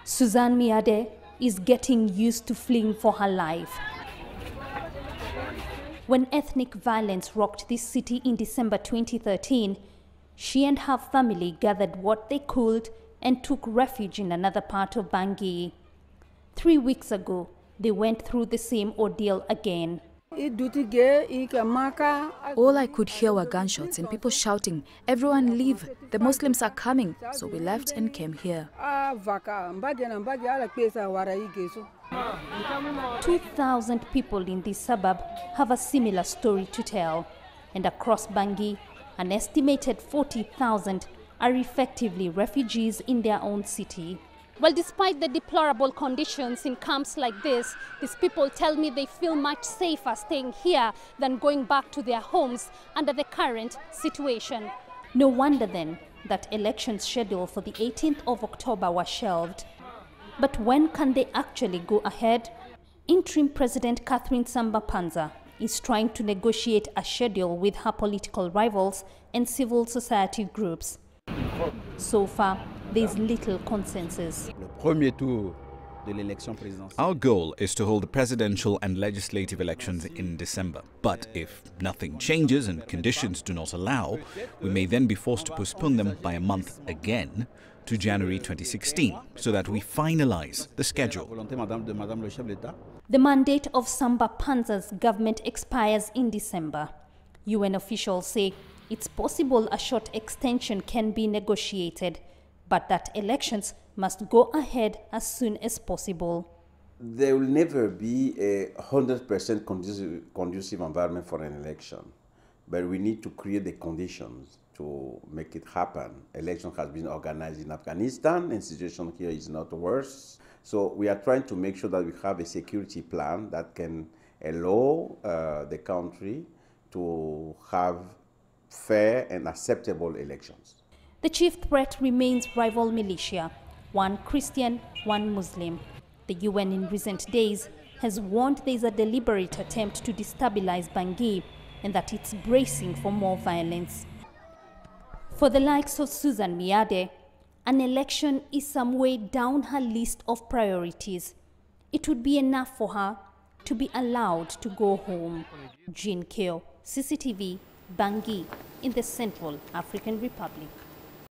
Suzanne Miade is getting used to fleeing for her life. When ethnic violence rocked this city in December 2013, she and her family gathered what they could and took refuge in another part of Bangui. 3 weeks ago, they went through the same ordeal again. All I could hear were gunshots and people shouting, "Everyone leave, the Muslims are coming." So we left and came here. 2,000 people in this suburb have a similar story to tell. And across Bangui, an estimated 40,000 are effectively refugees in their own city. Well, despite the deplorable conditions in camps like this, these people tell me they feel much safer staying here than going back to their homes under the current situation. No wonder then that elections scheduled for the 18th of October were shelved. But when can they actually go ahead? Interim President Catherine Samba-Panza is trying to negotiate a schedule with her political rivals and civil society groups. So far, there is little consensus. Our goal is to hold the presidential and legislative elections in December. But if nothing changes and conditions do not allow, we may then be forced to postpone them by a month again to January 2016, so that we finalize the schedule. The mandate of Samba-Panza's government expires in December. UN officials say it's possible a short extension can be negotiated, but that elections must go ahead as soon as possible. There will never be a 100% conducive environment for an election, but we need to create the conditions to make it happen. Election has been organized in Afghanistan, and the situation here is not worse. So we are trying to make sure that we have a security plan that can allow the country to have fair and acceptable elections. The chief threat remains rival militia, one Christian, one Muslim. The UN in recent days has warned there is a deliberate attempt to destabilize Bangui and that it's bracing for more violence. For the likes of Suzanne Miade, an election is some way down her list of priorities. It would be enough for her to be allowed to go home. Jean C.A.R, CCTV, Bangui, in the Central African Republic.